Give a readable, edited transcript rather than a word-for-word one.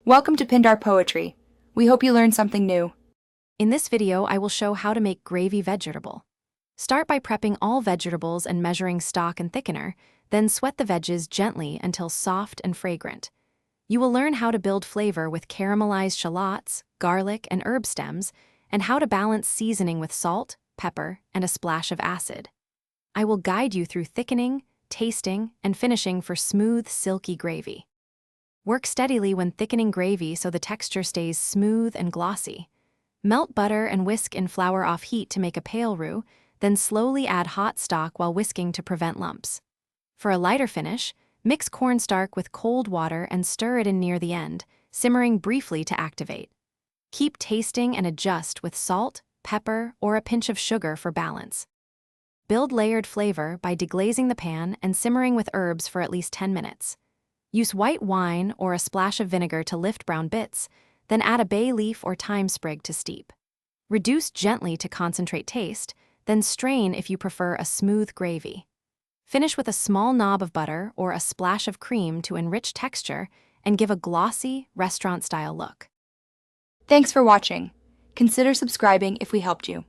Welcome to Pindar Poetry. We hope you learned something new. In this video, I will show how to make gravy vegetable. Start by prepping all vegetables and measuring stock and thickener, then sweat the veggies gently until soft and fragrant. You will learn how to build flavor with caramelized shallots, garlic, and herb stems, and how to balance seasoning with salt, pepper, and a splash of acid. I will guide you through thickening, tasting, and finishing for smooth, silky gravy. Work steadily when thickening gravy so the texture stays smooth and glossy. Melt butter and whisk in flour off heat to make a pale roux, then slowly add hot stock while whisking to prevent lumps. For a lighter finish, mix cornstarch with cold water and stir it in near the end, simmering briefly to activate. Keep tasting and adjust with salt, pepper, or a pinch of sugar for balance. Build layered flavor by deglazing the pan and simmering with herbs for at least 10 minutes. Use white wine or a splash of vinegar to lift brown bits, then add a bay leaf or thyme sprig to steep. Reduce gently to concentrate taste, then strain if you prefer a smooth gravy. Finish with a small knob of butter or a splash of cream to enrich texture and give a glossy, restaurant-style look. Thanks for watching. Consider subscribing if we helped you.